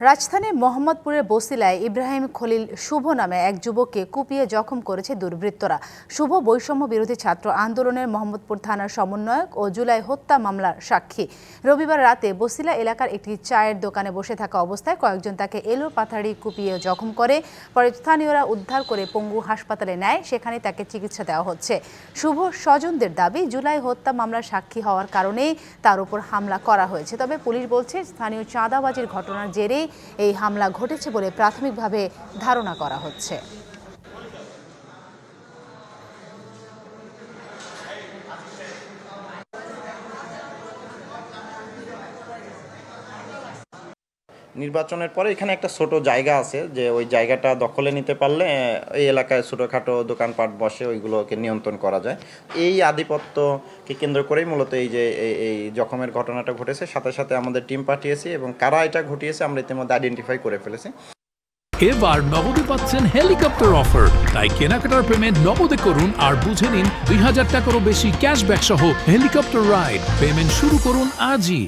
রাজধানীর মোহাম্মদপুরের বছিলায় ইব্রাহিম খলিল শুভ নামে এক যুবককে কুপিয়ে জখম করেছে দুর্বৃত্তরা। শুভ বৈষম্য বিরোধী ছাত্র আন্দোলনের মোহাম্মদপুর থানার সমন্বয়ক ও জুলাই হত্যা মামলার সাক্ষী। রবিবার রাতে বছিলা এলাকার একটি চায়ের দোকানে বসে থাকা অবস্থায় কয়েকজন তাকে এলোপাথাড়ি কুপিয়ে জখম করে। পরে স্থানীয়রা উদ্ধার করে পঙ্গু হাসপাতালে নেয়, সেখানে তাকে চিকিৎসা দেওয়া হচ্ছে। শুভ স্বজনদের দাবি, জুলাই হত্যা মামলার সাক্ষী হওয়ার কারণেই তার উপর হামলা করা হয়েছে। তবে পুলিশ বলছে স্থানীয় চাঁদাবাজির ঘটনার জেরেই এই হামলা ঘটেছে বলে প্রাথমিকভাবে ধারণা করা হচ্ছে। নির্বাচনের পরে এখানে একটা ছোট জায়গা আছে, যে ওই জায়গাটা দখলে নিতে পারলে এই এলাকায় ছোটোখাটো দোকানপাট বসে ওইগুলোকে নিয়ন্ত্রণ করা যায়। এই আধিপত্যকে কেন্দ্র করেই মূলত এই জখমের ঘটনাটা ঘটেছে। সাথে সাথে আমাদের টিম পাঠিয়েছি এবং কারা এটা ঘটিয়েছে আমরা ইতিমধ্যে আইডেন্টিফাই করে ফেলেছি। এবার নগদে পাচ্ছেন হেলিকপ্টার অফার, তাই কেনাকাটার পেমেন্ট নগদে করুন আর বুঝে নিন ২০০০ টাকারও বেশি ক্যাশব্যাক সহ হেলিকপ্টার রাইড। পেমেন্ট শুরু করুন আজই।